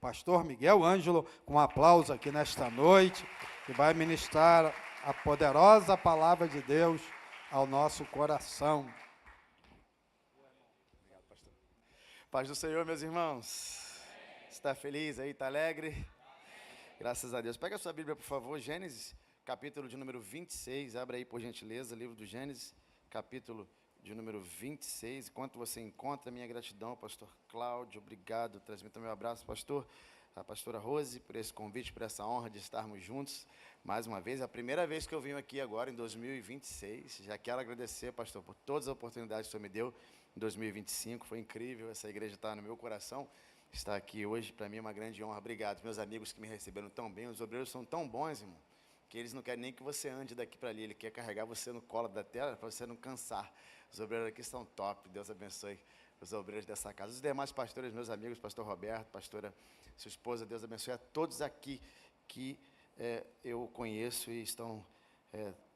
Pastor Miguel Ângelo, com um aplauso aqui nesta noite, que vai ministrar a poderosa palavra de Deus ao nosso coração. Obrigado, pastor. Paz do Senhor, meus irmãos. Está feliz aí, está alegre? Graças a Deus. Pega a sua Bíblia, por favor, Gênesis, capítulo de número 26. Abre aí, por gentileza, livro do Gênesis, capítulo de número 26. Enquanto você encontra, minha gratidão, pastor Cláudio, obrigado. Transmita meu abraço, pastor, a pastora Rose, por esse convite, por essa honra de estarmos juntos. Mais uma vez, é a primeira vez que eu venho aqui agora, em 2026. Já quero agradecer, pastor, por todas as oportunidades que o senhor me deu em 2025. Foi incrível, essa igreja está no meu coração. Estar aqui hoje, para mim, é uma grande honra. Obrigado, meus amigos que me receberam tão bem. Os obreiros são tão bons, irmão, que eles não querem nem que você ande daqui para ali. Ele quer carregar você no colo da terra para você não cansar. Os obreiros aqui são top. Deus abençoe os obreiros dessa casa. Os demais pastores, meus amigos, pastor Roberto, pastora, sua esposa, Deus abençoe a todos aqui que eu conheço e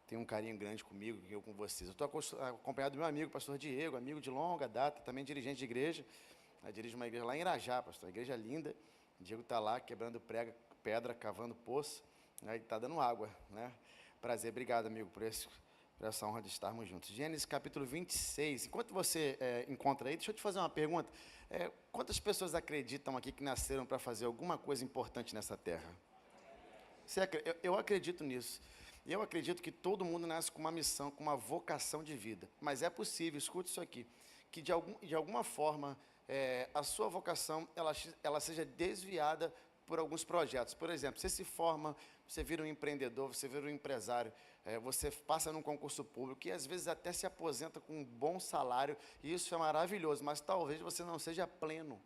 têm um carinho grande comigo, eu com vocês. Eu estou acompanhado do meu amigo, pastor Diego, amigo de longa data, também dirigente de igreja. Eu dirijo uma igreja lá em Irajá, pastor, uma igreja linda. O Diego está lá quebrando pedra, cavando poço, né, e está dando água, né? Prazer, obrigado, amigo, por essa honra de estarmos juntos. Gênesis capítulo 26. Enquanto você encontra aí, deixa eu te fazer uma pergunta. Quantas pessoas acreditam aqui que nasceram para fazer alguma coisa importante nessa terra? Eu acredito nisso. E eu acredito que todo mundo nasce com uma missão, com uma vocação de vida. Mas é possível, escute isso aqui, que de alguma forma a sua vocação ela seja desviada por alguns projetos. Por exemplo, você se forma, você vira um empreendedor, você vira um empresário, você passa num concurso público e às vezes até se aposenta com um bom salário, e isso é maravilhoso, mas talvez você não seja pleno,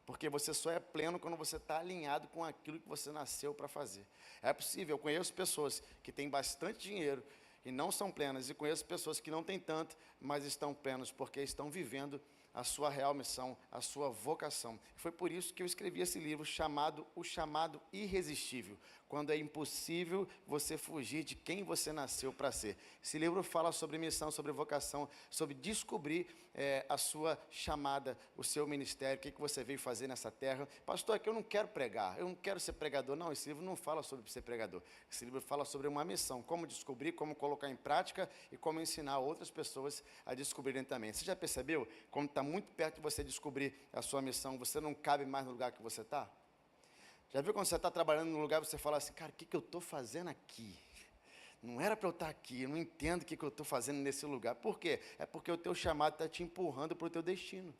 porque você só é pleno quando você está alinhado com aquilo que você nasceu para fazer. É possível, eu conheço pessoas que têm bastante dinheiro e não são plenas, e conheço pessoas que não têm tanto, mas estão plenas, porque estão vivendo a sua real missão, a sua vocação. Foi por isso que eu escrevi esse livro chamado O Chamado Irresistível, quando é impossível você fugir de quem você nasceu para ser. Esse livro fala sobre missão, sobre vocação, sobre descobrir a sua chamada, o seu ministério, o que você veio fazer nessa terra. Pastor, é que eu não quero pregar, eu não quero ser pregador. Não, esse livro não fala sobre ser pregador. Esse livro fala sobre uma missão, como descobrir, como colocar em prática e como ensinar outras pessoas a descobrirem também. Você já percebeu? Quando está muito perto de você descobrir a sua missão, você não cabe mais no lugar que você está? Já viu quando você está trabalhando num lugar, você fala assim, cara, o que eu estou fazendo aqui? Não era para eu estar aqui, eu não entendo o que eu estou fazendo nesse lugar. Por quê? É porque o teu chamado está te empurrando para o teu destino.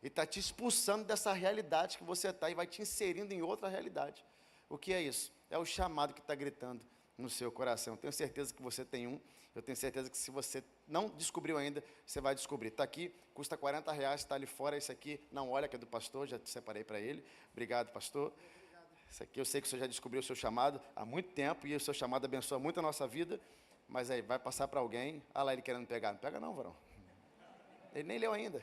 E está te expulsando dessa realidade que você está e vai te inserindo em outra realidade. O que é isso? É o chamado que está gritando no seu coração. Eu tenho certeza que você tem um. Eu tenho certeza que se você não descobriu ainda, você vai descobrir. Está aqui, custa R$40, está ali fora. Esse aqui, não olha, que é do pastor, já te separei para ele. Obrigado, pastor. Isso aqui eu sei que o senhor já descobriu o seu chamado há muito tempo, e o seu chamado abençoa muito a nossa vida, mas aí vai passar para alguém. Ah lá, ele querendo pegar. Não pega não, varão. Ele nem leu ainda.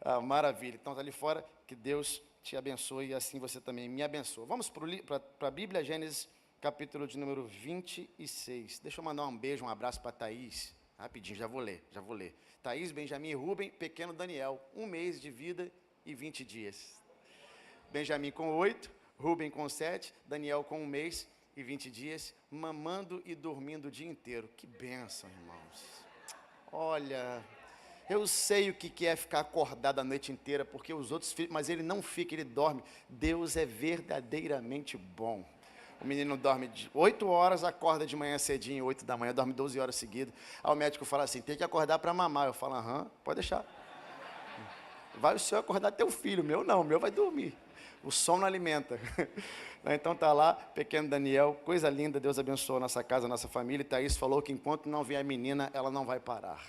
Ah, maravilha. Então está ali fora, que Deus te abençoe e assim você também me abençoa. Vamos para a Bíblia, Gênesis, capítulo de número 26. Deixa eu mandar um beijo, um abraço para Thaís. Rapidinho, já vou ler. Thaís, Benjamin e Rubem, pequeno Daniel, 1 mês de vida e 20 dias. Benjamin com 8, Rubem com 7, Daniel com 1 mês e 20 dias, mamando e dormindo o dia inteiro. Que bênção, irmãos. Olha, eu sei o que é ficar acordado a noite inteira, porque os outros ficam, mas ele não fica, ele dorme. Deus é verdadeiramente bom. O menino dorme 8 horas, acorda de manhã cedinho, 8 da manhã, dorme 12 horas seguidas. Aí o médico fala assim, tem que acordar para mamar. Eu falo, aham, pode deixar. Vai o senhor acordar teu filho, meu não, meu vai dormir. O sono alimenta. Então está lá, pequeno Daniel, coisa linda, Deus abençoou a nossa casa, a nossa família. E Thaís falou que enquanto não vier a menina, ela não vai parar.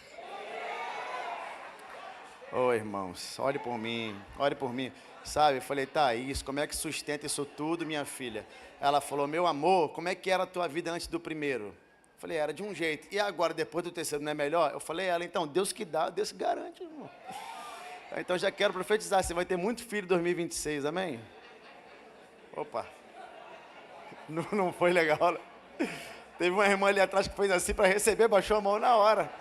Ô irmãos, ore por mim. Sabe, eu falei, Thaís, como é que sustenta isso tudo, minha filha? Ela falou, meu amor, como é que era a tua vida antes do primeiro? Eu falei, era de um jeito. E agora, depois do terceiro, não é melhor? Eu falei, ela, então, Deus que dá, Deus que garante, irmão. Então já quero profetizar, você vai ter muito filho em 2026, amém? Opa, não foi legal, né? Teve uma irmã ali atrás que fez assim para receber, baixou a mão na hora.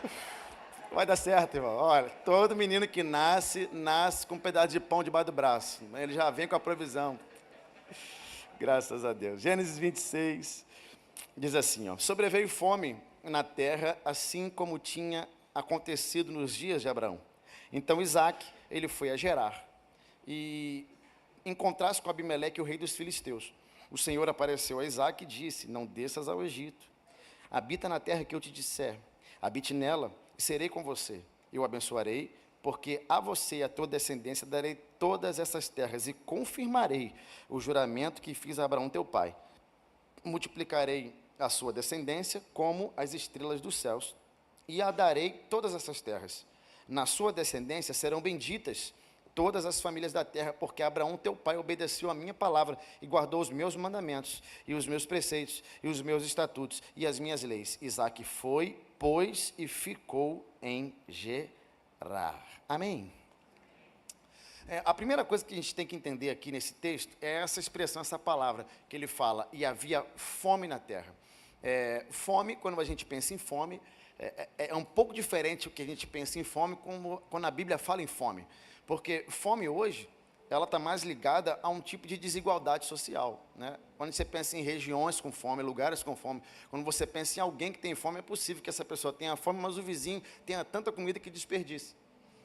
Vai dar certo, irmão. Olha, todo menino que nasce com um pedaço de pão debaixo do braço. Ele já vem com a provisão. Graças a Deus. Gênesis 26 diz assim, ó: sobreveio fome na terra, assim como tinha acontecido nos dias de Abraão. Então Isaque, ele foi a Gerar e encontrasse com Abimeleque, o rei dos filisteus. O Senhor apareceu a Isaque e disse: não desças ao Egito, habita na terra que eu te disser, habite nela e serei com você. Eu abençoarei, porque a você e a tua descendência darei todas essas terras e confirmarei o juramento que fiz a Abraão teu pai. Multiplicarei a sua descendência como as estrelas dos céus e a darei todas essas terras. Na sua descendência serão benditas todas as famílias da terra, porque Abraão teu pai obedeceu a minha palavra e guardou os meus mandamentos e os meus preceitos e os meus estatutos e as minhas leis. Isaque foi, pois, e ficou em Gerar. Amém? A primeira coisa que a gente tem que entender aqui nesse texto é essa expressão, essa palavra que ele fala: e havia fome na terra. Fome, quando a gente pensa em fome, é um pouco diferente o que a gente pensa em fome quando a Bíblia fala em fome. Porque fome hoje, ela está mais ligada a um tipo de desigualdade social, né? Quando você pensa em regiões com fome, lugares com fome, quando você pensa em alguém que tem fome, é possível que essa pessoa tenha fome, mas o vizinho tenha tanta comida que desperdice.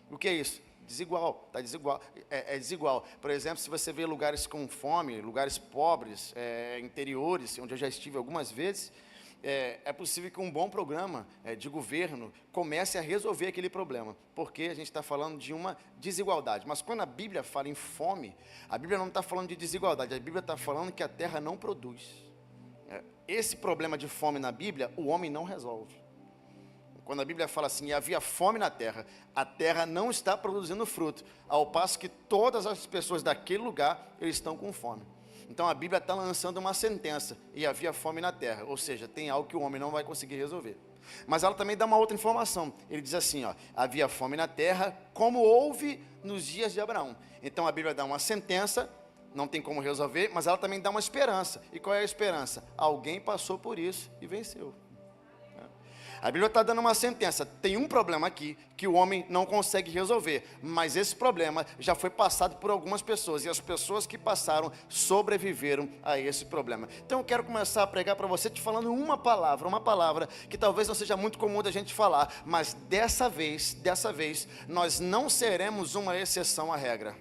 O que é isso? Desigual, está desigual, é desigual. Por exemplo, se você vê lugares com fome, lugares pobres, interiores, onde eu já estive algumas vezes, é possível que um bom programa de governo comece a resolver aquele problema, porque a gente está falando de uma desigualdade. Mas quando a Bíblia fala em fome, a Bíblia não está falando de desigualdade, a Bíblia está falando que a terra não produz. Esse problema de fome na Bíblia, o homem não resolve. Quando a Bíblia fala assim: e havia fome na terra, a terra não está produzindo fruto, ao passo que todas as pessoas daquele lugar, eles estão com fome. Então a Bíblia está lançando uma sentença: e havia fome na terra, ou seja, tem algo que o homem não vai conseguir resolver. Mas ela também dá uma outra informação. Ele diz assim, ó: havia fome na terra, como houve nos dias de Abraão. Então a Bíblia dá uma sentença, não tem como resolver, mas ela também dá uma esperança. E qual é a esperança? Alguém passou por isso e venceu. A Bíblia está dando uma sentença: tem um problema aqui que o homem não consegue resolver, mas esse problema já foi passado por algumas pessoas, e as pessoas que passaram sobreviveram a esse problema. Então eu quero começar a pregar para você te falando uma palavra que talvez não seja muito comum da gente falar, mas dessa vez nós não seremos uma exceção à regra.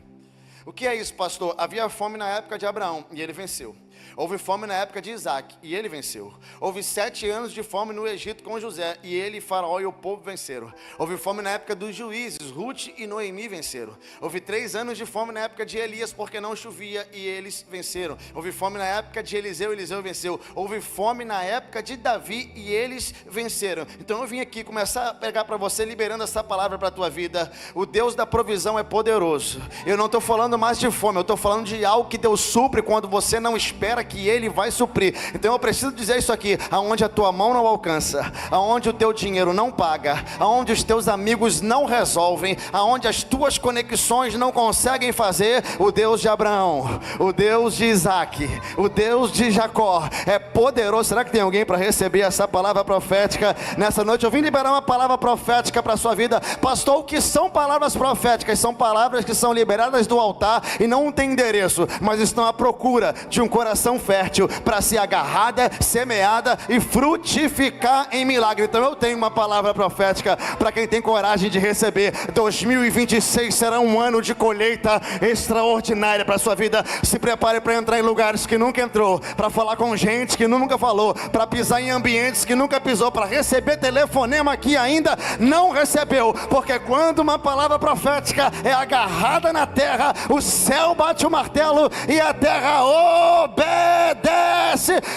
O que é isso, pastor? Havia fome na época de Abraão e ele venceu. Houve fome na época de Isaque e ele venceu. Houve 7 anos de fome no Egito com José e ele, Faraó e o povo venceram. Houve fome na época dos juízes, Ruth e Noemi venceram. Houve 3 anos de fome na época de Elias, porque não chovia, e eles venceram. Houve fome na época de Eliseu, Eliseu venceu. Houve fome na época de Davi e eles venceram. Então eu vim aqui começar a pegar para você, liberando essa palavra para a tua vida. O Deus da provisão é poderoso. Eu não estou falando mais de fome, eu estou falando de algo que Deus supre quando você não espera que Ele vai suprir. Então eu preciso dizer isso aqui: aonde a tua mão não alcança, aonde o teu dinheiro não paga, aonde os teus amigos não resolvem, aonde as tuas conexões não conseguem fazer, o Deus de Abraão, o Deus de Isaque, o Deus de Jacó é poderoso. Será que tem alguém para receber essa palavra profética nessa noite? Eu vim liberar uma palavra profética para a sua vida. Pastor, o que são palavras proféticas? São palavras que são liberadas do altar e não tem endereço, mas estão à procura de um coração fértil para ser agarrada, semeada e frutificar em milagre. Então eu tenho uma palavra profética para quem tem coragem de receber. 2026 será um ano de colheita extraordinária para a sua vida. Se prepare para entrar em lugares que nunca entrou, para falar com gente que nunca falou, para pisar em ambientes que nunca pisou, para receber telefonema que ainda não recebeu, porque quando uma palavra profética é agarrada na terra, o céu bate o martelo e a terra obedece.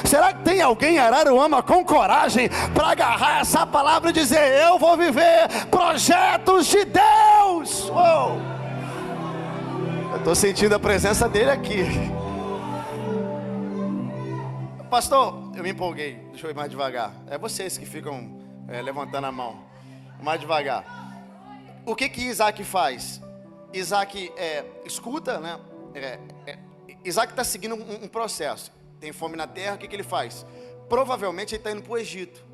Será que tem alguém em Araruama com coragem para agarrar essa palavra e dizer: eu vou viver projetos de Deus? Eu estou sentindo a presença dele aqui. Pastor, eu me empolguei. Deixa eu ir mais devagar. É vocês que ficam levantando a mão. Mais devagar. O que Isaque faz? Isaque escuta, né? Isaque está seguindo um processo. Tem fome na terra, o que ele faz? Provavelmente ele está indo para o Egito.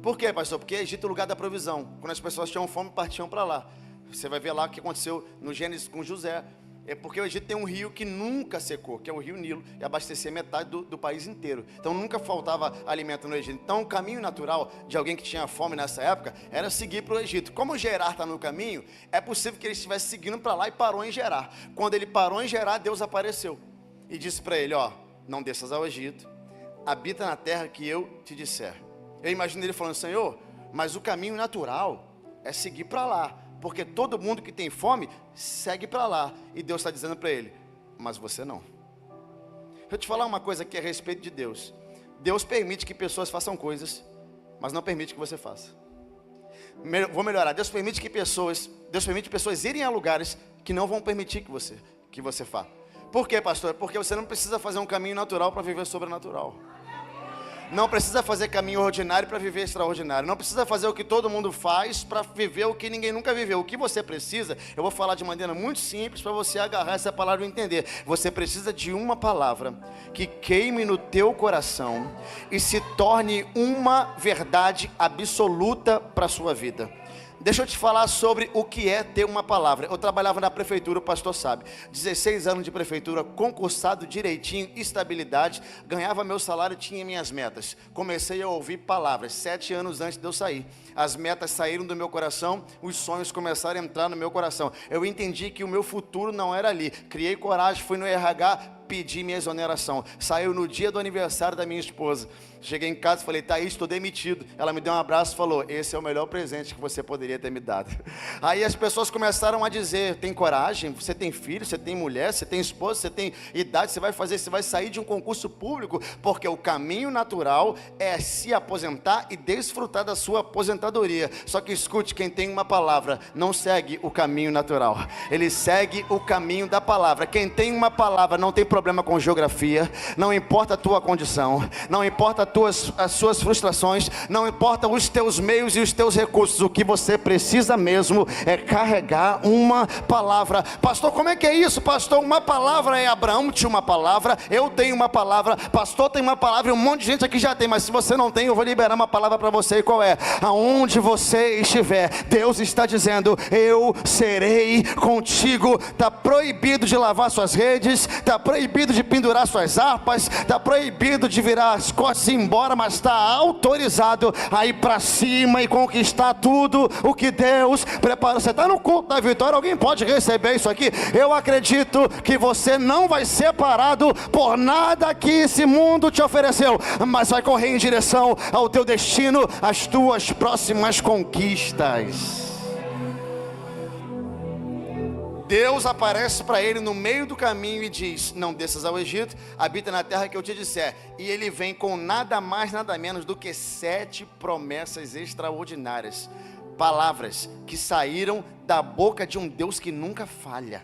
Por quê, pastor? Porque Egito é o lugar da provisão. Quando as pessoas tinham fome, partiam para lá. Você vai ver lá o que aconteceu no Gênesis com José. É porque o Egito tem um rio que nunca secou, que é o rio Nilo, e abastecia metade do país inteiro. Então nunca faltava alimento no Egito. Então o caminho natural de alguém que tinha fome nessa época era seguir para o Egito. Como Gerar está no caminho, é possível que ele estivesse seguindo para lá e parou em Gerar. Quando ele parou em Gerar, Deus apareceu e disse para ele, ó, não desças ao Egito, habita na terra que eu te disser. Eu imagino ele falando, Senhor, mas o caminho natural é seguir para lá. Porque todo mundo que tem fome, segue para lá. E Deus está dizendo para ele, mas você não. Deixa eu te falar uma coisa aqui a respeito de Deus. Deus permite que pessoas façam coisas, mas não permite que você faça. Vou melhorar. Deus permite pessoas irem a lugares que não vão permitir que você vá. Por quê, pastor? Porque você não precisa fazer um caminho natural para viver sobrenatural. Não precisa fazer caminho ordinário para viver extraordinário. Não precisa fazer o que todo mundo faz para viver o que ninguém nunca viveu. O que você precisa, eu vou falar de maneira muito simples para você agarrar essa palavra e entender. Você precisa de uma palavra que queime no teu coração e se torne uma verdade absoluta para a sua vida. Deixa eu te falar sobre o que é ter uma palavra. Eu trabalhava na prefeitura, o pastor sabe. 16 anos de prefeitura, concursado direitinho, estabilidade. Ganhava meu salário, tinha minhas metas. Comecei a ouvir palavras, 7 anos antes de eu sair. As metas saíram do meu coração, os sonhos começaram a entrar no meu coração. Eu entendi que o meu futuro não era ali. Criei coragem, fui no RH, pedi minha exoneração. Saiu no dia do aniversário da minha esposa. Cheguei em casa e falei, Thaís, estou demitido. Ela me deu um abraço e falou, esse é o melhor presente que você poderia ter me dado. Aí as pessoas começaram a dizer, tem coragem? Você tem filho, você tem mulher, você tem esposa, você tem idade, você vai sair de um concurso público, porque o caminho natural é se aposentar e desfrutar da sua aposentadoria. Só que escute, quem tem uma palavra não segue o caminho natural, ele segue o caminho da palavra. Quem tem uma palavra não tem problema com geografia, não importa a tua condição, não importa as suas frustrações, não importa os teus meios e os teus recursos, o que você precisa mesmo é carregar uma palavra. Pastor, como é que é isso, pastor? Uma palavra é Abraão tinha uma palavra, eu tenho uma palavra, pastor tem uma palavra, e um monte de gente aqui já tem, mas se você não tem, eu vou liberar uma palavra para você. E qual é? Aonde você estiver, Deus está dizendo, eu serei contigo. Está proibido de lavar suas redes, está proibido de pendurar suas harpas, está proibido de virar as costas e ir embora, mas está autorizado a ir para cima e conquistar tudo o que Deus preparou. Você está no culto da vitória, alguém pode receber isso aqui? Eu acredito que você não vai ser parado por nada que esse mundo te ofereceu, mas vai correr em direção ao teu destino, às tuas próximas conquistas. Deus aparece para ele no meio do caminho e diz, não desças ao Egito, habita na terra que eu te disser. E ele vem com nada mais, nada menos do que 7 promessas extraordinárias. Palavras que saíram da boca de um Deus que nunca falha.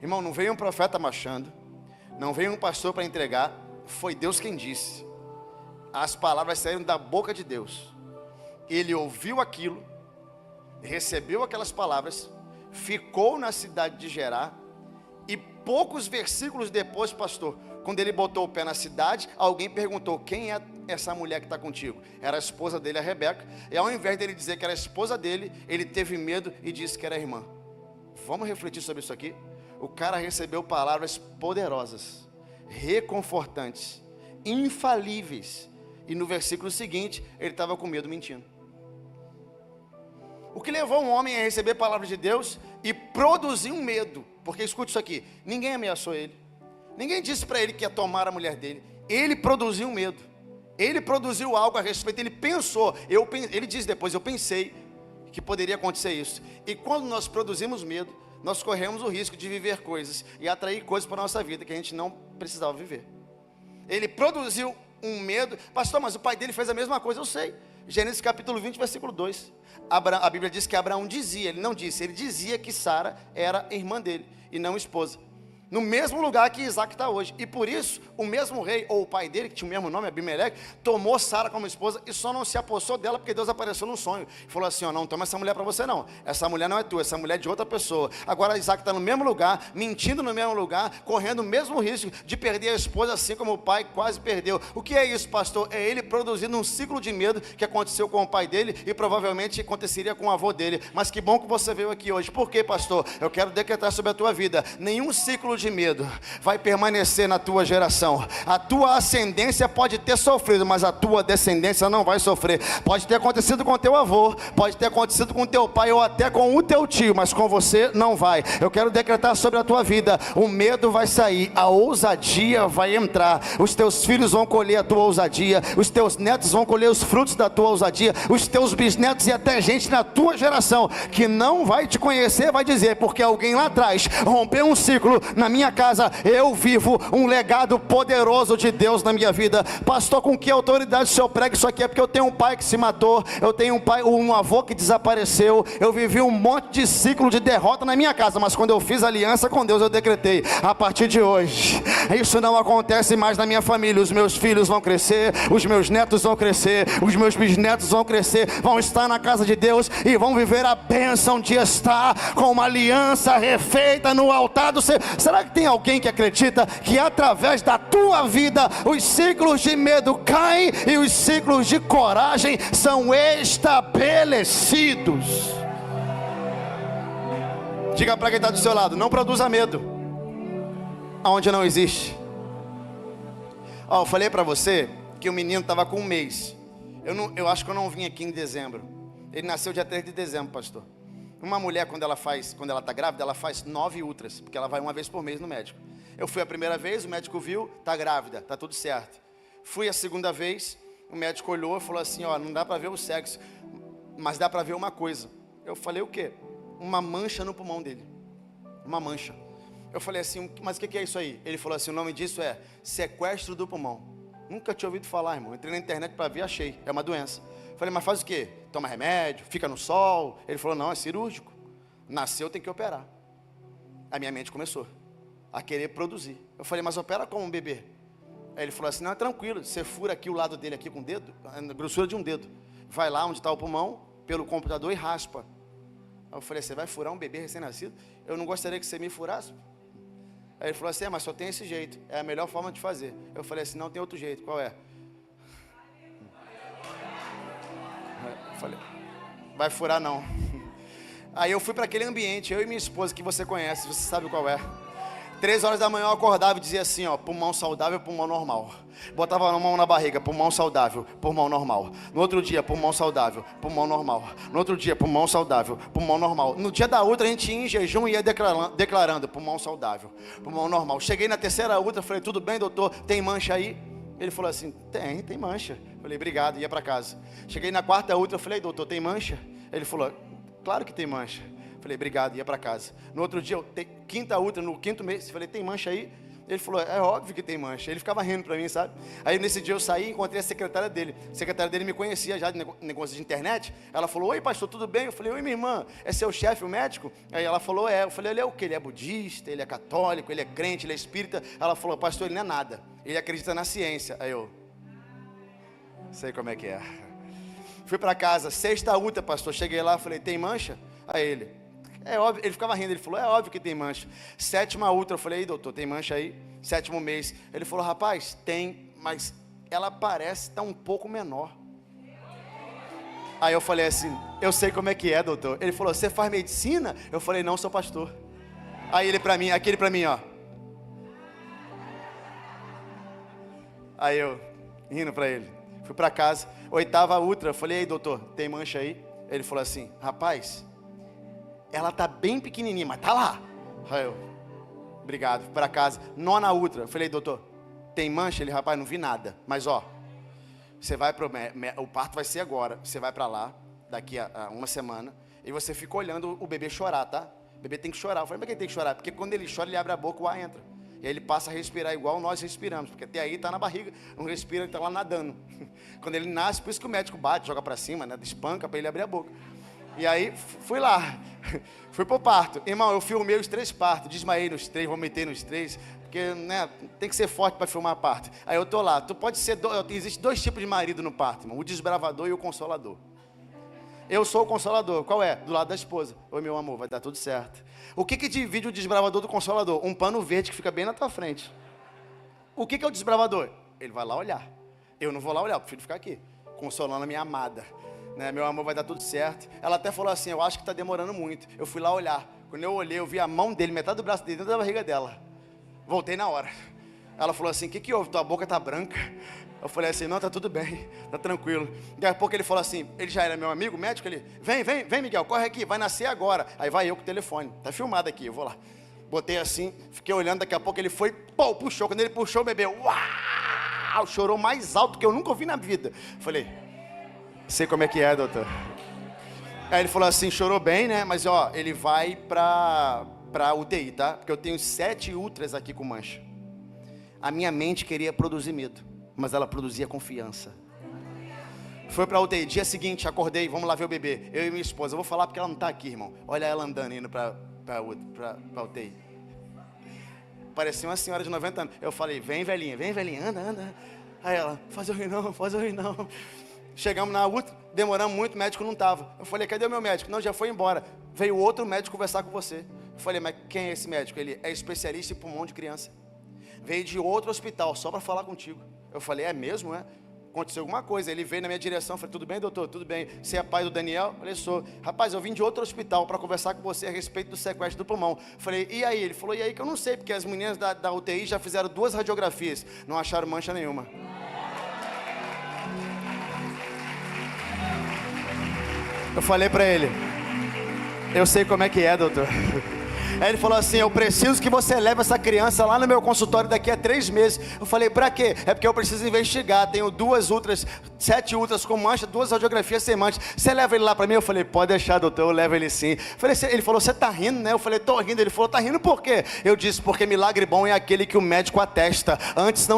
Irmão, não veio um profeta marchando, não veio um pastor para entregar, foi Deus quem disse. As palavras saíram da boca de Deus. Ele ouviu aquilo, recebeu aquelas palavras, ficou na cidade de Gerar, e poucos versículos depois, pastor, quando ele botou o pé na cidade, alguém perguntou, quem é essa mulher que está contigo? Era a esposa dele, a Rebeca, e ao invés dele dizer que era a esposa dele, ele teve medo e disse que era a irmã. Vamos refletir sobre isso aqui? O cara recebeu palavras poderosas, reconfortantes, infalíveis, e no versículo seguinte, ele estava com medo, mentindo. O que levou um homem a receber a palavra de Deus e produzir um medo, porque escute isso aqui, ninguém ameaçou ele, ninguém disse para ele que ia tomar a mulher dele, ele produziu um medo, ele produziu algo a respeito, ele pensou, ele diz depois, eu pensei que poderia acontecer isso, e quando nós produzimos medo, nós corremos o risco de viver coisas e atrair coisas para a nossa vida que a gente não precisava viver. Ele produziu um medo, pastor, mas o pai dele fez a mesma coisa, eu sei. Gênesis capítulo 20, versículo 2. A Bíblia diz que Abraão dizia, ele não disse, ele dizia que Sara era irmã dele e não esposa. no mesmo lugar que Isaac está hoje. E por isso, o mesmo rei, ou o pai dele, que tinha o mesmo nome, Abimeleque, tomou Sara como esposa e só não se apossou dela porque Deus apareceu num sonho. E falou assim, ó, não toma essa mulher para você não. Essa mulher não é tua, essa mulher é de outra pessoa. Agora Isaac está no mesmo lugar, mentindo no mesmo lugar, correndo o mesmo risco de perder a esposa, assim como o pai quase perdeu. O que é isso, pastor? É ele produzindo um ciclo de medo que aconteceu com o pai dele e provavelmente aconteceria com o avô dele. Mas que bom que você veio aqui hoje. Por quê, pastor? Eu quero decretar sobre a tua vida. Nenhum ciclo de medo vai permanecer na tua geração. A tua ascendência pode ter sofrido, mas a tua descendência não vai sofrer. Pode ter acontecido com teu avô, pode ter acontecido com teu pai ou até com o teu tio, mas com você não vai. Eu quero decretar sobre a tua vida, o medo vai sair, a ousadia vai entrar, os teus filhos vão colher a tua ousadia, os teus netos vão colher os frutos da tua ousadia, os teus bisnetos e até gente na tua geração que não vai te conhecer vai dizer, porque alguém lá atrás rompeu um ciclo. Na minha casa eu vivo um legado poderoso de Deus na minha vida. Pastor, com que autoridade o senhor prega isso aqui? É porque eu tenho um pai que se matou, eu tenho um avô que desapareceu, eu vivi um monte de ciclo de derrota na minha casa, mas quando eu fiz aliança com Deus eu decretei, a partir de hoje isso não acontece mais na minha família. Os meus filhos vão crescer, os meus netos vão crescer, os meus bisnetos vão crescer, vão estar na casa de Deus e vão viver a bênção de estar com uma aliança refeita no altar do Senhor. Será que tem alguém que acredita que através da tua vida os ciclos de medo caem e os ciclos de coragem são estabelecidos? Diga para quem está do seu lado, não produza medo aonde não existe. Eu falei para você que o menino estava com um mês. Eu acho que eu não vim aqui em dezembro. Ele nasceu dia 3 de dezembro, pastor. Uma mulher, quando ela está grávida, ela faz 9 ultras, porque ela vai uma vez por mês no médico. Eu fui a primeira vez, o médico viu, está grávida, está tudo certo. Fui a segunda vez, o médico olhou e falou assim, ó, não dá para ver o sexo, mas dá para ver uma coisa. Eu falei, o quê? Uma mancha no pulmão dele. Uma mancha. Eu falei assim, mas o que é isso aí? Ele falou assim, o nome disso é sequestro do pulmão. Nunca tinha ouvido falar, irmão. Entrei na internet para ver, achei. É uma doença. Falei, mas faz o quê? Toma remédio, fica no sol? Ele falou, não, é cirúrgico. Nasceu, tem que operar. A minha mente começou a querer produzir. Eu falei, mas opera como um bebê? Aí ele falou assim, não, é tranquilo. Você fura aqui o lado dele aqui com o dedo, a grossura de um dedo. Vai lá onde está o pulmão, pelo computador e raspa. Aí eu falei, você vai furar um bebê recém-nascido? Eu não gostaria que você me furasse. Aí ele falou assim, mas só tem esse jeito. É a melhor forma de fazer. Eu falei assim, não tem outro jeito. Qual é? Eu falei, vai furar não. Aí eu fui para aquele ambiente, eu e minha esposa, que você conhece, você sabe qual é. 3 horas da manhã eu acordava e dizia assim, ó, pulmão saudável, pulmão normal. Botava a mão na barriga, pulmão saudável, pulmão normal. No outro dia, pulmão saudável, pulmão normal. No outro dia, pulmão saudável, pulmão normal. No dia da outra, a gente ia em jejum e ia declarando, pulmão saudável, pulmão normal. Cheguei na terceira outra, falei, tudo bem, doutor, tem mancha aí? Ele falou assim, tem mancha. Falei, obrigado, ia para casa. Cheguei na quarta outra, falei, doutor, tem mancha? Ele falou, claro que tem mancha. Falei, obrigado, ia para casa. No outro dia, quinta outra, no quinto mês, falei, tem mancha aí? Ele falou, é óbvio que tem mancha. Ele ficava rindo para mim, sabe? Aí nesse dia eu saí e encontrei a secretária dele. A secretária dele me conhecia já de negócio de internet. Ela falou, oi pastor, tudo bem? Eu falei, oi minha irmã, é seu chefe, o médico? Aí ela falou, é. Eu falei, ele é o quê? Ele é budista, ele é católico, ele é crente, ele é espírita. Ela falou, pastor, ele não é nada. Ele acredita na ciência. Aí eu, sei como é que é. Fui para casa, sexta ultra, pastor. Cheguei lá, falei, tem mancha? Aí ele, é óbvio, ele ficava rindo, ele falou, é óbvio que tem mancha. Sétima ultra, eu falei, doutor, tem mancha aí? 7º mês, ele falou, rapaz, tem, mas ela parece estar um pouco menor. Aí eu falei assim, eu sei como é que é, doutor. Ele falou, você faz medicina? Eu falei, não, sou pastor. Aí ele para mim, aquele para mim, ó. Aí eu, rindo para ele, fui para casa, 8ª ultra, eu falei, ei doutor, tem mancha aí? Ele falou assim, rapaz, ela tá bem pequenininha, mas tá lá. Aí eu, obrigado, fui para casa. 9ª ultra, eu falei, doutor, tem mancha? Ele, rapaz, não vi nada. Mas ó, você vai o parto vai ser agora. Você vai para lá, daqui a uma semana, e você fica olhando o bebê chorar, tá? O bebê tem que chorar. Eu falei, mas por que tem que chorar? Porque quando ele chora, ele abre a boca, o ar entra. E aí ele passa a respirar igual nós respiramos, porque até aí está na barriga, não respira, ele está lá nadando. Quando ele nasce, por isso que o médico bate, joga para cima, né? Espanca para ele abrir a boca. E aí, fui lá. Fui pro parto. Irmão, eu filmei os 3 partos. Desmaiei nos 3, vomitei nos 3. Porque, né, tem que ser forte para filmar parto. Aí eu tô lá. Tu pode ser... Existe 2 tipos de marido no parto, irmão. O desbravador e o consolador. Eu sou o consolador. Qual é? Do lado da esposa. Oi, meu amor, vai dar tudo certo. O que divide o desbravador do consolador? Um pano verde que fica bem na tua frente. O que é o desbravador? Ele vai lá olhar. Eu não vou lá olhar, eu prefiro ficar aqui, consolando a minha amada. Né? Meu amor, vai dar tudo certo. Ela até falou assim, eu acho que está demorando muito. Eu fui lá olhar. Quando eu olhei, eu vi a mão dele, metade do braço dele dentro da barriga dela. Voltei na hora. Ela falou assim, o que houve? Tua boca tá branca. Eu falei assim, não, tá tudo bem, tá tranquilo. Daqui a pouco ele falou assim, ele já era meu amigo, médico, ele, vem Miguel, corre aqui, vai nascer agora. Aí vai eu com o telefone, tá filmado aqui, eu vou lá. Botei assim, fiquei olhando, daqui a pouco ele foi, pô, puxou. Quando ele puxou, o bebê, uau, chorou mais alto que eu nunca ouvi na vida. Falei, sei como é que é, doutor. Aí ele falou assim, chorou bem, né, mas ó, ele vai pra UTI, tá? Porque eu tenho 7 ultras aqui com mancha. A minha mente queria produzir medo, mas ela produzia confiança. Foi pra UTI, dia seguinte, acordei, vamos lá ver o bebê. Eu e minha esposa, eu vou falar porque ela não tá aqui, irmão. Olha ela andando, indo pra UTI. Parecia uma senhora de 90 anos. Eu falei, vem velhinha, anda. Aí ela, faz eu rir não. Chegamos na UTI, demoramos muito, o médico não tava. Eu falei, cadê o meu médico? Não, já foi embora. Veio outro médico conversar com você. Eu falei, mas quem é esse médico? Ele é especialista em pulmão de criança. Veio de outro hospital, só para falar contigo. Eu falei, é mesmo, é? Aconteceu alguma coisa. Ele veio na minha direção, falei, tudo bem, doutor? Tudo bem. Você é pai do Daniel? Eu falei, sou. Rapaz, eu vim de outro hospital para conversar com você a respeito do sequestro do pulmão. Falei, e aí? Ele falou, e aí que eu não sei, porque as meninas da UTI já fizeram 2 radiografias, não acharam mancha nenhuma. Eu falei para ele, eu sei como é que é, doutor. Aí ele falou assim, eu preciso que você leve essa criança lá no meu consultório daqui a 3 meses. Eu falei, pra quê? É porque eu preciso investigar, tenho 2 ultras, 7 ultras com mancha, 2 radiografias sem mancha. Você leva ele lá pra mim? Eu falei, pode deixar, doutor, eu levo ele sim. Ele falou, você tá rindo, né? Eu falei, tô rindo. Ele falou, tá rindo por quê? Eu disse, porque milagre bom é aquele que o médico atesta. Antes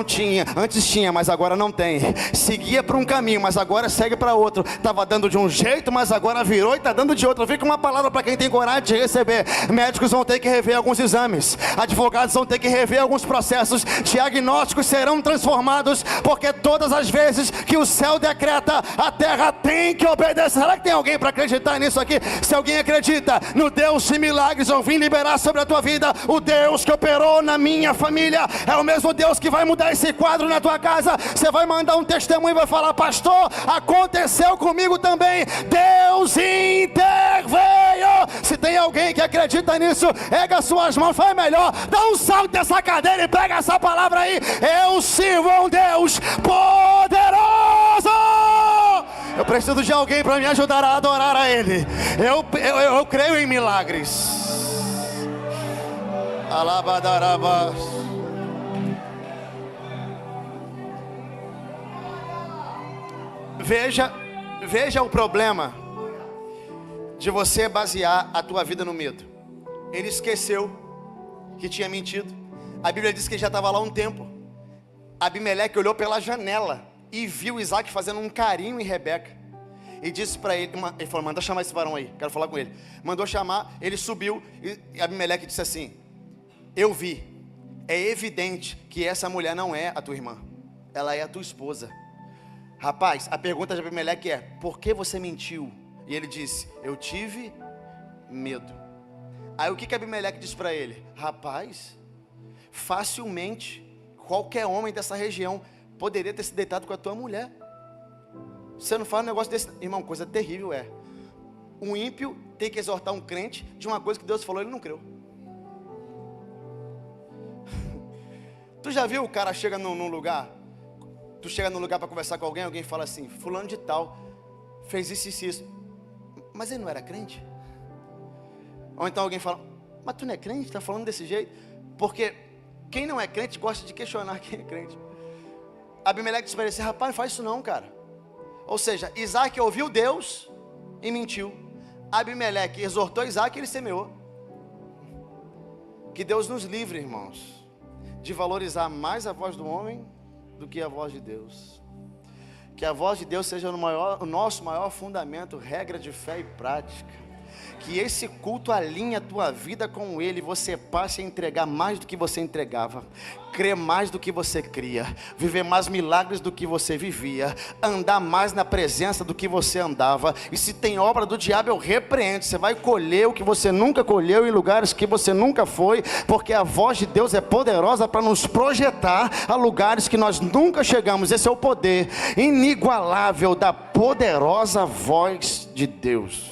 tinha, mas agora não tem. Seguia para um caminho, mas agora segue para outro. Tava dando de um jeito, mas agora virou e tá dando de outro. Fica uma palavra para quem tem coragem de receber. Médicos vão ter que rever alguns exames, advogados vão ter que rever alguns processos, diagnósticos serão transformados, porque todas as vezes que o céu decreta, a terra tem que obedecer. Será que tem alguém para acreditar nisso aqui? Se alguém acredita no Deus de milagres, eu vim liberar sobre a tua vida. O Deus que operou na minha família é o mesmo Deus que vai mudar esse quadro na tua casa. Você vai mandar um testemunho e vai falar, pastor, aconteceu comigo também. Deus interveio. Se tem alguém que acredita nisso, erga as suas mãos, faz melhor, dá um salto dessa cadeira e pega essa palavra aí. Eu sirvo a um Deus poderoso. Eu preciso de alguém para me ajudar a adorar a Ele. Eu creio em milagres. Alabadarabas. Veja o problema de você basear a tua vida no medo. Ele esqueceu que tinha mentido. A Bíblia diz que ele já estava lá um tempo. Abimeleque olhou pela janela e viu Isaac fazendo um carinho em Rebeca. E disse para ele, ele falou, manda chamar esse varão aí, quero falar com ele. Mandou chamar, ele subiu e Abimeleque disse assim, eu vi, é evidente que essa mulher não é a tua irmã, ela é a tua esposa. Rapaz, a pergunta de Abimeleque é, por que você mentiu? E ele disse, eu tive medo. Aí o que Abimeleque disse para ele? Rapaz, facilmente qualquer homem dessa região poderia ter se deitado com a tua mulher. Você não fala um negócio desse, irmão, coisa terrível é. Um ímpio tem que exortar um crente de uma coisa que Deus falou, ele não creu. Tu já viu o cara chega num lugar, tu chega num lugar para conversar com alguém, alguém fala assim, fulano de tal, fez isso e isso, mas ele não era crente? Ou então alguém fala, mas tu não é crente? Está falando desse jeito? Porque quem não é crente gosta de questionar quem é crente. Abimeleque disse para ele, rapaz, não faz isso não, cara. Ou seja, Isaac ouviu Deus e mentiu. Abimeleque exortou Isaac e ele semeou. Que Deus nos livre, irmãos, de valorizar mais a voz do homem do que a voz de Deus. Que a voz de Deus seja o nosso maior fundamento, regra de fé e prática. Que esse culto alinhe a tua vida com Ele. Você passe a entregar mais do que você entregava, crer mais do que você cria, viver mais milagres do que você vivia, andar mais na presença do que você andava. E se tem obra do diabo, eu repreendo. Você vai colher o que você nunca colheu em lugares que você nunca foi, porque a voz de Deus é poderosa para nos projetar a lugares que nós nunca chegamos. Esse é o poder inigualável da poderosa voz de Deus.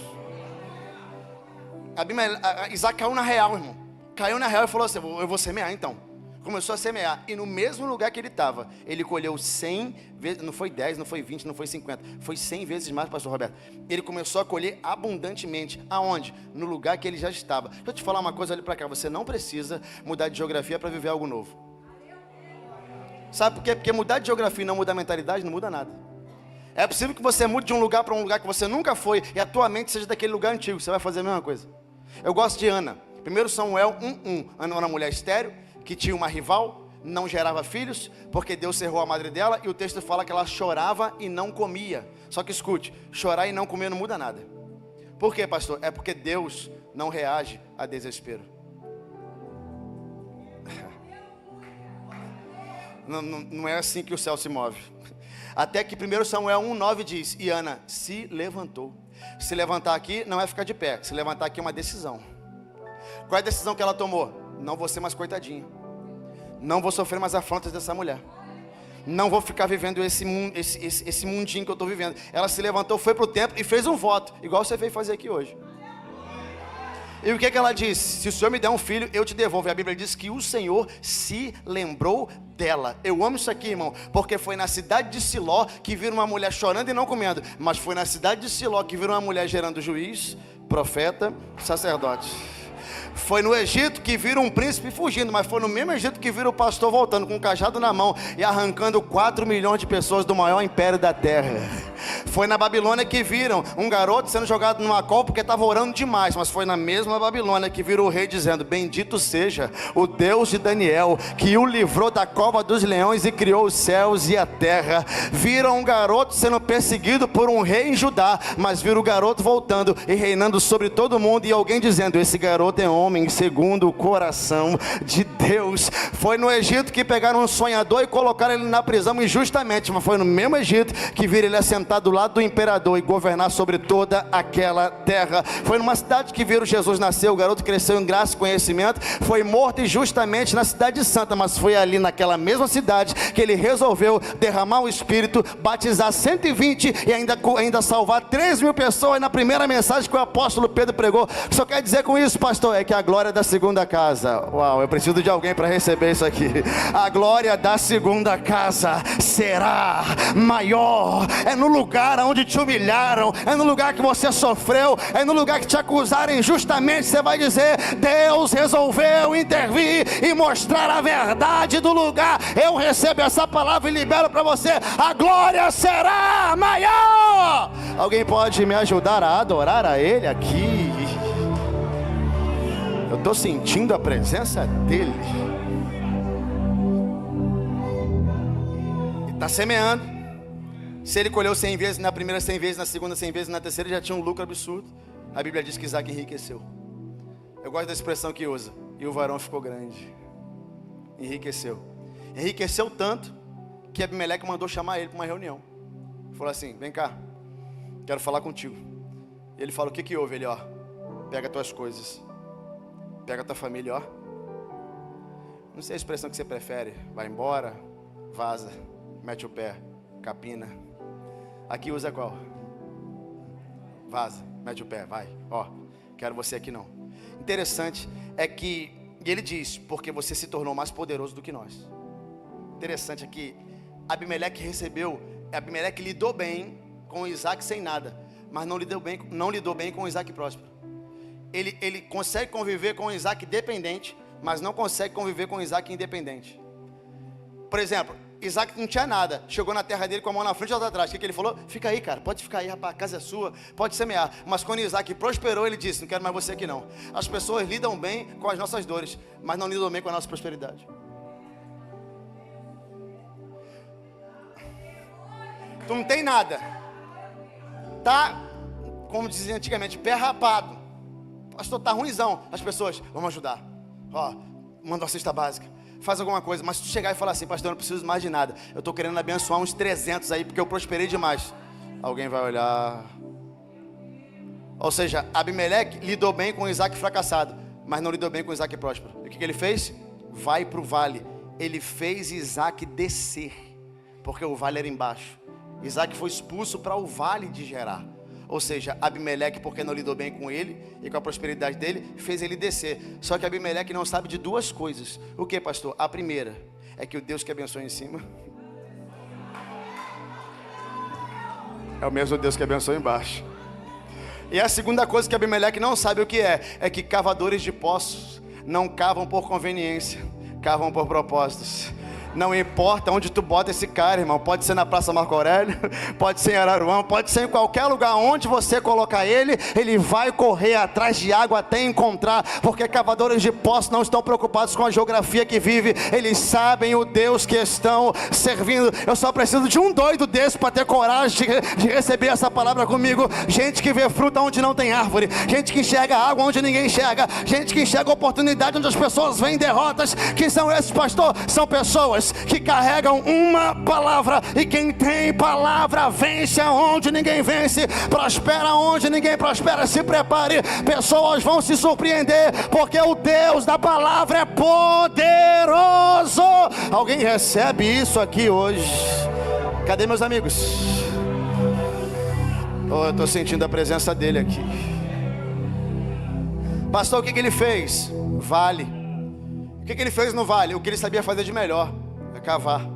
Isaac caiu na real, irmão. Caiu na real e falou assim: eu vou semear então. Começou a semear. E no mesmo lugar que ele estava, ele colheu 100 vezes. Não foi 10, não foi 20, não foi 50. Foi 100 vezes mais, pastor Roberto. Ele começou a colher abundantemente. Aonde? No lugar que ele já estava. Deixa eu te falar uma coisa ali para cá. Você não precisa mudar de geografia para viver algo novo. Sabe por quê? Porque mudar de geografia e não mudar a mentalidade não muda nada. É possível que você mude de um lugar para um lugar que você nunca foi e a tua mente seja daquele lugar antigo. Você vai fazer a mesma coisa. Eu gosto de Ana. 1 Samuel 1:1. Ana era uma mulher estéril, que tinha uma rival, não gerava filhos, porque Deus cerrou a madre dela, e o texto fala que ela chorava e não comia. Só que escute, chorar e não comer não muda nada. Por quê, pastor? É porque Deus não reage a desespero. Não é assim que o céu se move. Até que 1 Samuel 1:9 diz: e Ana se levantou. Se levantar aqui não é ficar de pé. Se levantar aqui é uma decisão. Qual é a decisão que ela tomou? Não vou ser mais coitadinha. Não vou sofrer mais afrontas dessa mulher. Não vou ficar vivendo esse mundinho que eu estou vivendo. Ela se levantou, foi para o templo e fez um voto, igual você veio fazer aqui hoje. E o que ela disse? Se o Senhor me der um filho, eu te devolvo. E a Bíblia diz que o Senhor se lembrou dela. Eu amo isso aqui, irmão, porque foi na cidade de Siló que viram uma mulher chorando e não comendo. Mas foi na cidade de Siló que viram uma mulher gerando juiz, profeta, sacerdote. Foi no Egito que viram um príncipe fugindo, mas foi no mesmo Egito que viram o pastor voltando com um cajado na mão e arrancando 4 milhões de pessoas do maior império da terra. Foi na Babilônia que viram um garoto sendo jogado numa cova porque estava orando demais, mas foi na mesma Babilônia que viram o rei dizendo: bendito seja o Deus de Daniel, que o livrou da cova dos leões e criou os céus e a terra. Viram um garoto sendo perseguido por um rei em Judá, mas viram o garoto voltando e reinando sobre todo mundo, e alguém dizendo: esse garoto é homem segundo o coração de Deus. Foi no Egito que pegaram um sonhador e colocaram ele na prisão injustamente, mas foi no mesmo Egito que viram ele assentar do lado do imperador e governar sobre toda aquela terra. Foi numa cidade que viram Jesus nascer, o garoto cresceu em graça e conhecimento, foi morto injustamente na cidade santa, mas foi ali naquela mesma cidade que ele resolveu derramar o Espírito, batizar 120 e ainda salvar 3.000 pessoas na primeira mensagem que o apóstolo Pedro pregou. O que só quer dizer com isso, pastor? É que a glória da segunda casa, uau, eu preciso de alguém para receber isso aqui. A glória da segunda casa será maior. É no lugar onde te humilharam, é no lugar que você sofreu, é no lugar que te acusaram injustamente. Você vai dizer: Deus resolveu intervir e mostrar a verdade do lugar. Eu recebo essa palavra e libero para você: a glória será maior. Alguém pode me ajudar a adorar a Ele aqui? Eu estou sentindo a presença dEle. Ele está semeando. Se ele colheu 100 vezes, na primeira 100 vezes, na segunda 100 vezes, na terceira já tinha um lucro absurdo. A Bíblia diz que Isaac enriqueceu. Eu gosto da expressão que usa: e o varão ficou grande. Enriqueceu. Enriqueceu tanto que Abimeleque mandou chamar ele para uma reunião. Falou assim: vem cá, quero falar contigo. Ele fala: o que houve? Ele: ó, pega tuas coisas, pega tua família, ó. Não sei a expressão que você prefere. Vai embora, vaza, mete o pé, capina. Aqui usa qual? Vaza, mete o pé, vai. Ó, quero você aqui não. Interessante é que ele diz: porque você se tornou mais poderoso do que nós. Interessante é que Abimeleque lidou bem com Isaac sem nada, mas não lidou bem com Isaac próspero. Ele consegue conviver com Isaac dependente, mas não consegue conviver com Isaac independente. Por exemplo, Isaac não tinha nada, chegou na terra dele com a mão na frente e outra atrás. O que ele falou? Fica aí, cara, pode ficar aí, rapaz, a casa é sua, pode semear. Mas quando Isaac prosperou, ele disse: não quero mais você aqui não. As pessoas lidam bem com as nossas dores, mas não lidam bem com a nossa prosperidade. Tu não tem nada. Tá, como dizia antigamente, pé rapado. Pastor, tá ruimzão. As pessoas, vamos ajudar. Ó, manda uma cesta básica. Faz alguma coisa. Mas se tu chegar e falar assim, pastor, eu não preciso mais de nada. Eu tô querendo abençoar uns 300 aí, porque eu prosperei demais. Alguém vai olhar. Ou seja, Abimeleque lidou bem com Isaac fracassado, mas não lidou bem com Isaac próspero. E o que ele fez? Vai para o vale. Ele fez Isaac descer, porque o vale era embaixo. Isaac foi expulso para o vale de Gerar. Ou seja, Abimeleque, porque não lidou bem com ele e com a prosperidade dele, fez ele descer. Só que Abimeleque não sabe de duas coisas. O que, pastor? A primeira é que o Deus que abençoa em cima é o mesmo Deus que abençoa embaixo. E a segunda coisa que Abimeleque não sabe o que é que cavadores de poços não cavam por conveniência, cavam por propósitos. Não importa onde tu bota esse cara, irmão. Pode ser na Praça Marco Aurélio, pode ser em Araruama, pode ser em qualquer lugar onde você colocar ele, ele vai correr atrás de água até encontrar. Porque cavadores de poços não estão preocupados com a geografia que vive, eles sabem o Deus que estão servindo. Eu só preciso de um doido desse para ter coragem de receber essa palavra comigo. Gente que vê fruta onde não tem árvore, gente que enxerga água onde ninguém enxerga, gente que enxerga oportunidade onde as pessoas veem derrotas. Que são esses, pastor? São pessoas que carregam uma palavra, e quem tem palavra vence aonde ninguém vence, prospera onde ninguém prospera. Se prepare, pessoas vão se surpreender, porque o Deus da palavra é poderoso. Alguém recebe isso aqui hoje? Cadê meus amigos? Oh, eu estou sentindo a presença dele aqui. Pastor, o que ele fez? Vale. O que ele fez no vale? O que ele sabia fazer de melhor: cavar.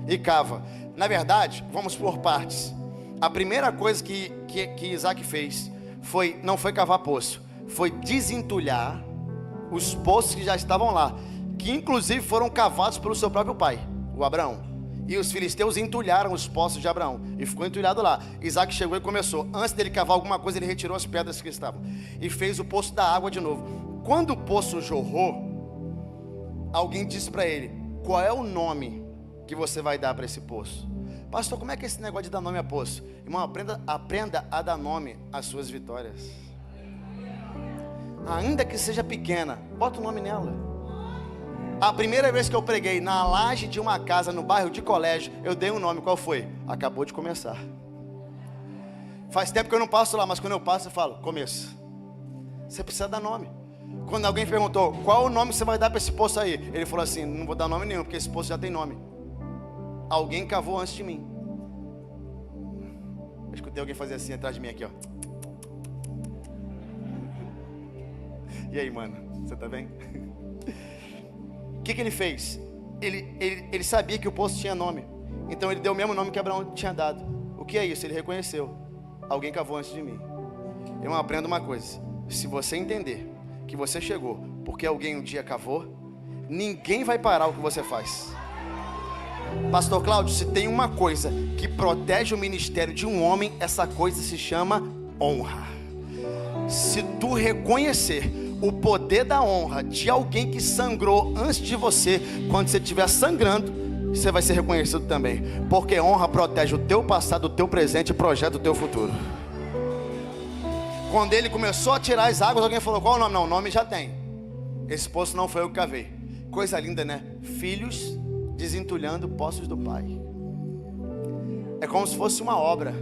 E cava. Na verdade, vamos por partes. A primeira coisa que Isaac fez não foi cavar poço, foi desentulhar os poços que já estavam lá, que inclusive foram cavados pelo seu próprio pai, o Abraão. E os filisteus entulharam os poços de Abraão, e ficou entulhado lá. Isaac chegou e começou. Antes dele cavar alguma coisa, ele retirou as pedras que estavam e fez o poço da água de novo. Quando o poço jorrou, alguém disse para ele: qual é o nome que você vai dar para esse poço? Pastor, como é que é esse negócio de dar nome a poço? Irmão, aprenda a dar nome às suas vitórias. Ainda que seja pequena, bota o nome nela. A primeira vez que eu preguei na laje de uma casa no bairro de Colégio, eu dei um nome. Qual foi? Acabou de começar. Faz tempo que eu não passo lá, mas quando eu passo eu falo: começo. Você precisa dar nome. Quando alguém perguntou: qual o nome você vai dar para esse poço aí? Ele falou assim: não vou dar nome nenhum, porque esse poço já tem nome. Alguém cavou antes de mim. Eu escutei alguém fazer assim atrás de mim aqui, ó. E aí, mano, você tá bem? O que ele fez? Ele sabia que o poço tinha nome, então ele deu o mesmo nome que Abraão tinha dado. O que é isso? Ele reconheceu: alguém cavou antes de mim. Eu aprendo uma coisa: se você entender que você chegou porque alguém um dia cavou, ninguém vai parar o que você faz. Pastor Cláudio, se tem uma coisa que protege o ministério de um homem, essa coisa se chama honra. Se tu reconhecer o poder da honra de alguém que sangrou antes de você, quando você estiver sangrando, você vai ser reconhecido também, porque honra protege o teu passado, o teu presente e projeta o teu futuro. Quando ele começou a tirar as águas, alguém falou: qual o nome? Não, o nome já tem. Esse poço não foi eu que cavei. Coisa linda, né? Filhos desentulhando poços do pai. É como se fosse uma obra.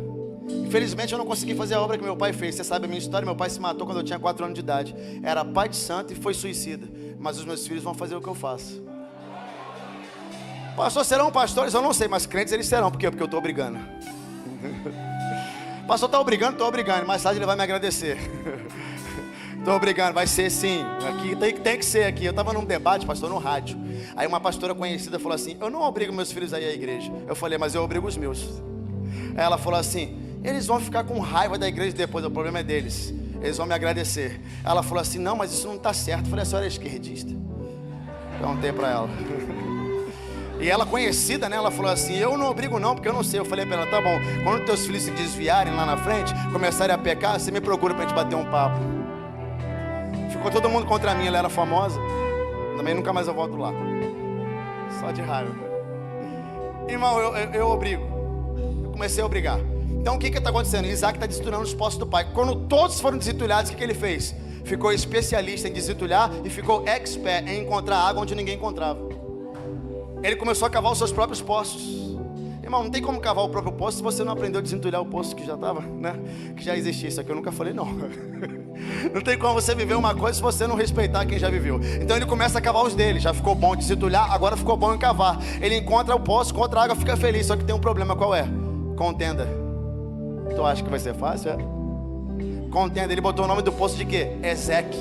Infelizmente eu não consegui fazer a obra que meu pai fez. Você sabe a minha história: meu pai se matou quando eu tinha 4 anos de idade. Era pai de santo e foi suicida. Mas os meus filhos vão fazer o que eu faço. Pastor, serão pastores? Eu não sei, mas crentes eles serão. Por quê? Porque eu estou obrigando. Pastor, está obrigando? Estou obrigando. Mais tarde ele vai me agradecer. Estou obrigando, vai ser sim. Aqui tem que ser aqui. Eu estava num debate, pastor, no rádio. Aí uma pastora conhecida falou assim: eu não obrigo meus filhos a ir à igreja. Eu falei: mas eu obrigo os meus. Aí ela falou assim: eles vão ficar com raiva da igreja depois, o problema é deles. Eles vão me agradecer. Ela falou assim: não, mas isso não está certo. Eu falei: a senhora é esquerdista. Perguntei para ela. E ela conhecida, né? Ela falou assim: eu não obrigo não, porque eu não sei. Eu falei para ela: tá bom, quando teus filhos se desviarem lá na frente, começarem a pecar, você me procura para a gente bater um papo. Ficou todo mundo contra mim, ela era famosa. Também nunca mais eu volto lá. Só de raiva. Irmão, eu obrigo. Comecei a obrigar. Então o que está acontecendo? Isaac está desentulhando os poços do pai. Quando todos foram desentulhados, o que ele fez? Ficou especialista em desentulhar e ficou expert em encontrar água onde ninguém encontrava. Ele começou a cavar os seus próprios poços. Irmão, não tem como cavar o próprio poço se você não aprendeu a desentulhar o poço que já estava, né? Que já existia. Isso aqui eu nunca falei, não. Não tem como você viver uma coisa se você não respeitar quem já viveu. Então ele começa a cavar os dele. Já ficou bom de desentulhar, agora ficou bom em cavar. Ele encontra o poço, encontra a água, fica feliz. Só que tem um problema, qual é? Contenda. Tu acha que vai ser fácil, é? Contenda. Ele botou o nome do poço de quê? Ezeque,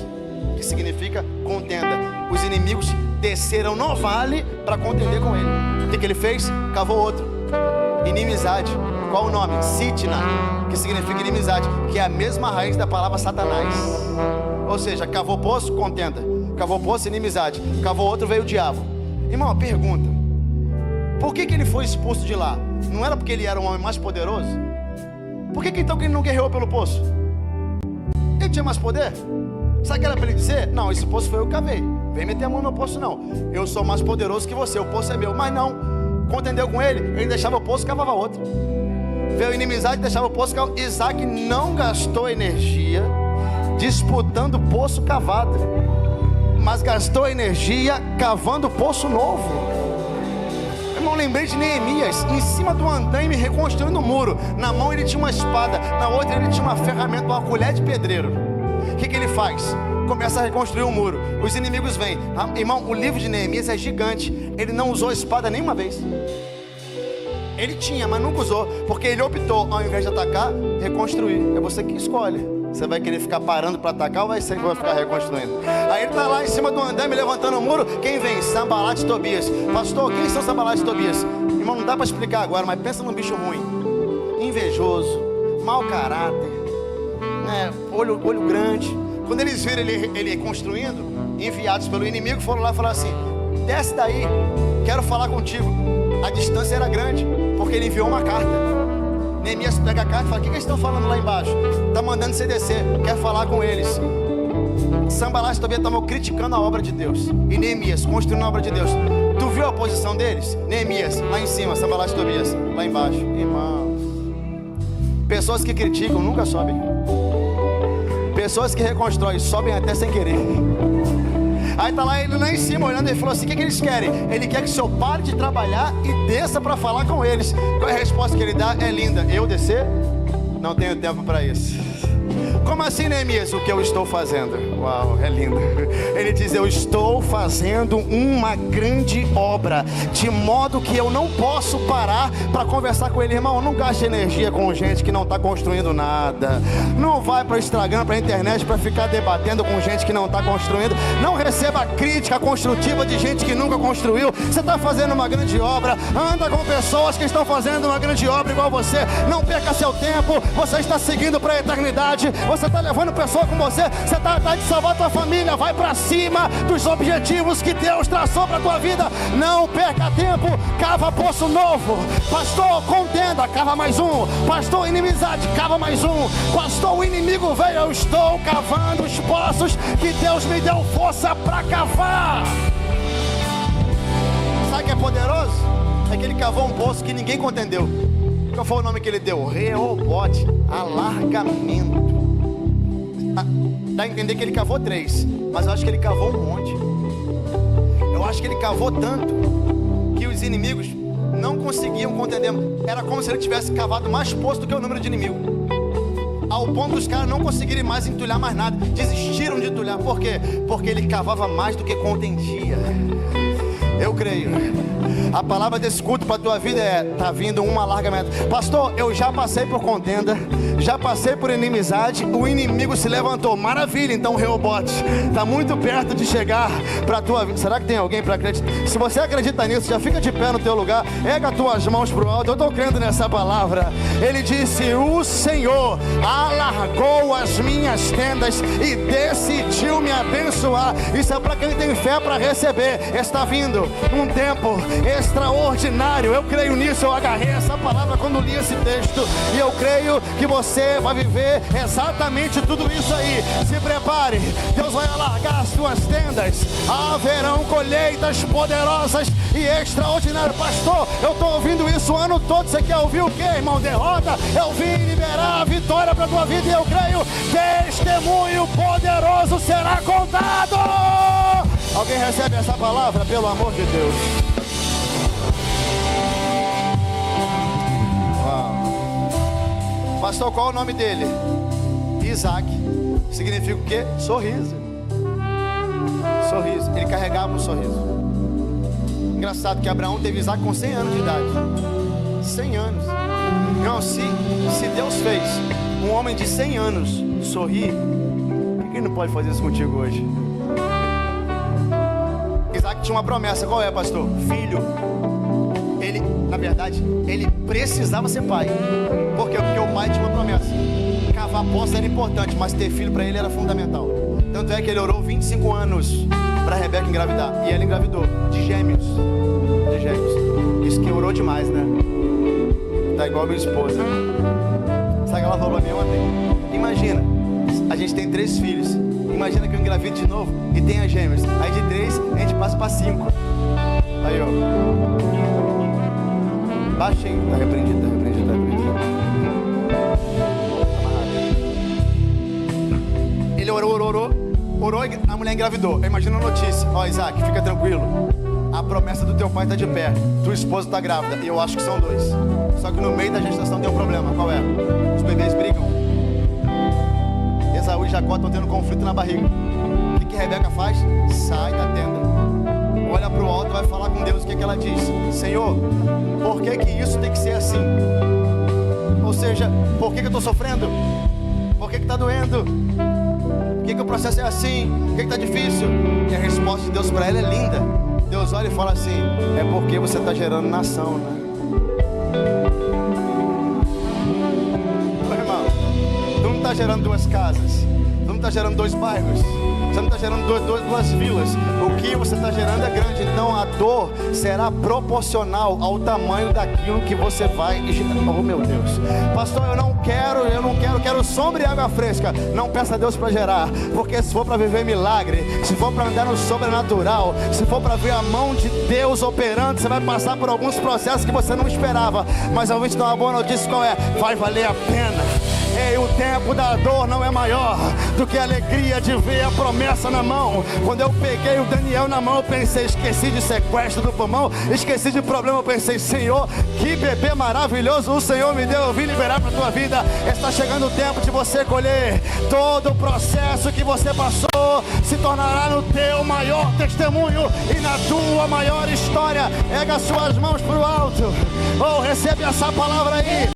que significa contenda. Os inimigos desceram no vale para contender com ele. O que ele fez? Cavou outro. Inimizade. Qual o nome? Sitna, que significa inimizade, que é a mesma raiz da palavra Satanás. Ou seja, cavou poço, contenda. Cavou poço, inimizade. Cavou outro, veio o diabo. Irmão, uma pergunta: por que ele foi expulso de lá? Não era porque ele era um homem mais poderoso? Por que então que ele não guerreou pelo poço? Ele tinha mais poder? Sabe o que era para ele dizer? Não, esse poço foi eu que cavei. Vem meter a mão no poço não. Eu sou mais poderoso que você, o poço é meu. Mas não, contendeu com ele deixava o poço e cavava outro. Veio inimizade, deixava o poço. Isaac não gastou energia disputando o poço cavado, mas gastou energia cavando o poço novo. Irmão, lembrei de Neemias, em cima do andaime reconstruindo o muro. Na mão ele tinha uma espada, na outra ele tinha uma ferramenta, uma colher de pedreiro. O que ele faz? Começa a reconstruir o muro. Os inimigos vêm. Irmão, o livro de Neemias é gigante. Ele não usou a espada nenhuma vez. Ele tinha, mas nunca usou, porque ele optou, ao invés de atacar, reconstruir. É você que escolhe. Você vai querer ficar parando para atacar ou vai ser que vai ficar reconstruindo? Aí ele está lá em cima do andaime levantando o muro. Quem vem? Sanbalate e Tobias. Pastor, quem são Sanbalate e Tobias? Irmão, não dá para explicar agora, mas pensa num bicho ruim, invejoso, mau caráter, né? olho grande. Quando eles viram ele construindo, enviados pelo inimigo, foram lá e falaram assim: desce daí, quero falar contigo. A distância era grande, porque ele enviou uma carta. Neemias pega a carta e fala: o que eles estão falando lá embaixo? Está mandando você descer, quer falar com eles. Sanbalate e Tobias estavam criticando a obra de Deus, e Neemias construindo a obra de Deus. Tu viu a posição deles? Neemias lá em cima, Sanbalate e Tobias lá embaixo. Irmãos, pessoas que criticam nunca sobem. Pessoas que reconstroem sobem até sem querer. Aí tá lá ele lá em cima olhando e falou assim: o que eles querem? Ele quer que o senhor pare de trabalhar e desça para falar com eles. Qual é a resposta que ele dá? É linda: eu descer? Não tenho tempo para isso. Como assim, Neemias? O que eu estou fazendo? Uau, é lindo. Ele diz: eu estou fazendo uma grande obra, de modo que eu não posso parar para conversar com ele. Irmão, não gaste energia com gente que não está construindo nada. Não vai para o Instagram, para a internet para ficar debatendo com gente que não está construindo. Não receba crítica construtiva de gente que nunca construiu. Você está fazendo uma grande obra, anda com pessoas que estão fazendo uma grande obra igual você. Não perca seu tempo, você está seguindo para a eternidade. Você está levando pessoa com você. Você está de salvar a tua família. Vai para cima dos objetivos que Deus traçou para a tua vida. Não perca tempo. Cava poço novo. Pastor, contenda, cava mais um. Pastor, inimizade, cava mais um. Pastor, o inimigo veio. Eu estou cavando os poços que Deus me deu força para cavar. Sabe o que é poderoso? É que ele cavou um poço que ninguém contendeu. Qual foi o nome que ele deu? Reobote, alargamento. Dá a entender que ele cavou 3, mas eu acho que ele cavou um monte. Eu acho que ele cavou tanto que os inimigos não conseguiam contender. Era como se ele tivesse cavado mais poço do que o número de inimigos, ao ponto dos caras não conseguirem mais entulhar mais nada. Desistiram de entulhar. Por quê? Porque ele cavava mais do que contendia. Eu creio. A palavra desse culto para a tua vida é: está vindo um alargamento. Pastor, eu já passei por contenda, já passei por inimizade, o inimigo se levantou. Maravilha, então Reobote está muito perto de chegar para a tua vida. Será que tem alguém para acreditar? Se você acredita nisso, já fica de pé no teu lugar, erga as tuas mãos para o alto. Eu estou crendo nessa palavra. Ele disse: o Senhor alargou as minhas tendas e decidiu me abençoar. Isso é para quem tem fé para receber. Está vindo um tempo extraordinário. Eu creio nisso. Eu agarrei essa palavra quando li esse texto, e eu creio que você vai viver exatamente tudo isso aí. Se prepare, Deus vai alargar as suas tendas. Haverão colheitas poderosas e extraordinárias. Pastor, Eu estou ouvindo isso o ano todo. Você quer ouvir o quê, irmão? Derrota? Eu vim liberar a vitória para a tua vida e eu creio, testemunho poderoso será contado. Alguém recebe essa palavra, pelo amor de Deus? Uau. Pastor, qual é o nome dele? Isaac. Significa o quê? Sorriso. Sorriso. Ele carregava um sorriso. Engraçado que Abraão teve Isaac com 100 anos de idade. 100 anos. Não, se Deus fez um homem de 100 anos sorrir, por que ele não pode fazer isso contigo hoje? Isaac tinha uma promessa. Qual é, pastor? Filho. Ele, na verdade, ele precisava ser pai. Por quê? Porque o pai tinha uma promessa. Cavar poço era importante, mas ter filho para ele era fundamental. Tanto é que ele orou 25 anos para Rebeca engravidar. E ela engravidou de gêmeos. De gêmeos. Isso que orou demais, né? Tá igual a minha esposa. Sabe o que ela falou pra mim ontem? Imagina, a gente tem 3 filhos. Imagina que eu engravido de novo e tenha gêmeos. Aí de 3 a gente passa para 5. Aí, ó. Baixinho. Tá repreendido, tá repreendido, tá repreendido. Ele orou e a mulher engravidou. Imagina a notícia. Ó, Isaac, fica tranquilo. A promessa do teu pai está de pé. Tua esposa está grávida. E eu acho que são 2. Só que no meio da gestação tem um problema. Qual é? Os bebês brigam. Esaú e Jacó estão tendo conflito na barriga. O que Rebeca faz? Sai da tenda. Olha para o alto e vai falar com Deus. O que ela diz? Senhor, por que isso tem que ser assim? Ou seja, por que eu estou sofrendo? Por que está doendo? Por que o processo é assim? Por que está difícil? E a resposta de Deus para ela é linda. Deus olha e fala assim: é porque você está gerando nação, né? Meu irmão, tu não está gerando 2 casas, tu não está gerando 2 bairros, você não está gerando 2 vilas. O que você está gerando é grande. Então a dor será proporcional ao tamanho daquilo que você vai gerar. Oh meu Deus, pastor, eu quero sombra e água fresca. Não peça a Deus para gerar, porque se for para viver milagre, se for para andar no sobrenatural, se for para ver a mão de Deus operando, você vai passar por alguns processos que você não esperava. Mas eu vou te dar uma boa notícia. Qual é? Vai valer a pena. Ei, o tempo da dor não é maior do que a alegria de ver a promessa na mão. Quando eu peguei o Daniel na mão, eu pensei, esqueci de sequestro do pulmão, esqueci de problema, eu pensei, Senhor, que bebê maravilhoso o Senhor me deu, eu vim liberar para a tua vida. Está chegando o tempo de você colher. Todo o processo que você passou se tornará no teu maior testemunho e na tua maior história. Erga suas mãos para o alto. Oh, recebe essa palavra aí.